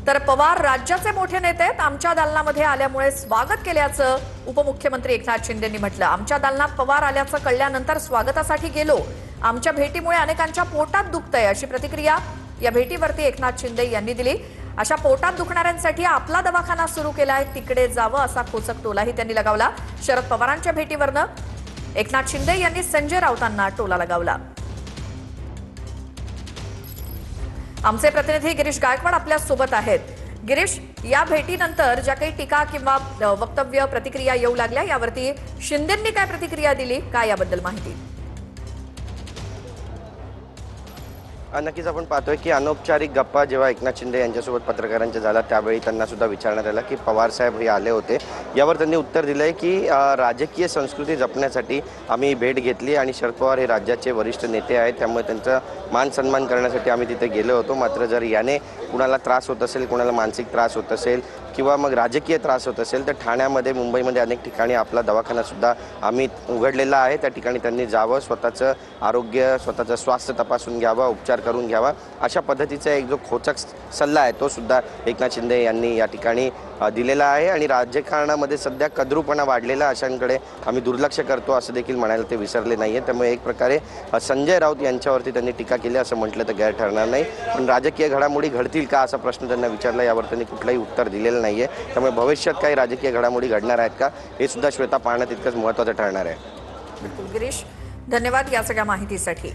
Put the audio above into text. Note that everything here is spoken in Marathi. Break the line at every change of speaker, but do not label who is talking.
तर पवार राज्याचे मोठे नेते आहेत, आमच्या दालनामध्ये आल्यामुळे स्वागत केल्याचं उपमुख्यमंत्री एकनाथ शिंदेंनी म्हटलं। आमच्या दालनात पवार आल्याचं कळल्यानंतर स्वागतासाठी गेलो, आमच्या भेटीमुळे अनेकांच्या पोटात दुखतंय अशी प्रतिक्रिया या भेटीवरती एकनाथ शिंदे यांनी दिली। अशा पोटात दुखणाऱ्यांसाठी आपला दवाखाना सुरू केलाय, तिकडे जावं असा खोचक टोलाही त्यांनी लगावला। शरद पवारांच्या भेटीवरनं एकनाथ शिंदे यांनी संजय राऊतांना टोला लगावला। आमचे प्रतिनिधी गिरीश गायकवाड आपल्या सोबत आहेत। गिरीश, या भेटीनंतर ज्या काही टीका किंवा वक्तव्य प्रतिक्रिया येऊ लागल्या यावरती शिंदेंनी काय प्रतिक्रिया दिली, काय याबद्दल माहिती?
नक्कीच आपण पाहतोय की अनौपचारिक गप्पा जेव्हा एकनाथ शिंदे यांच्यासोबत पत्रकारांच्या झाला त्यावेळी त्यांना सुद्धा विचारण्यात आलं की पवार साहेब हे आले होते। यावर त्यांनी उत्तर दिलंय की राजकीय संस्कृती जपण्यासाठी आम्ही भेट घेतली आणि शरद पवार हे राज्याचे वरिष्ठ नेते आहेत, त्यामुळे त्यांचा मान सन्मान करण्यासाठी आम्ही तिथे गेलो होतो। मात्र जर याने कुणाला त्रास होत असेल, कुणाला मानसिक त्रास होत असेल किंवा मग राजकीय त्रास होत असेल तर ठाण्यामध्ये, मुंबईमध्ये अनेक ठिकाणी आपला दवाखाना सुद्धा आम्ही उघडलेला आहे। त्या ठिकाणी त्यांनी जावं, स्वतःचं आरोग्य, स्वतःचं स्वास्थ्य तपासून घ्यावा, उपचार करून घ्यावा, अशा पद्धतीचा एक जो खोचक सल्ला आहे तो सुद्धा एकनाथ शिंदे यांनी या ठिकाणी दिलेला आहे। आणि राजकारणामध्ये सध्या कद्रूपणा वाढलेला, अशांकडे आम्ही दुर्लक्ष करतो असं देखील म्हणायला ते विसरले नाही आहे। त्यामुळे एक प्रकारे संजय राऊत यांच्यावरती त्यांनी टीका केली असं म्हटलं तर गैर ठरणार नाही। पण राजकीय घडामोडी घडतील का असा प्रश्न त्यांना विचारला, यावर त्यांनी कुठलंही उत्तर दिलेलं नाही आहे। त्यामुळे भविष्यात काही राजकीय घडामोडी घडणार आहेत का हे सुद्धा श्वेता पाहणं तितकंच महत्त्वाचं ठरणार आहे।
बिलकुल गिरीश, धन्यवाद या सगळ्या माहितीसाठी।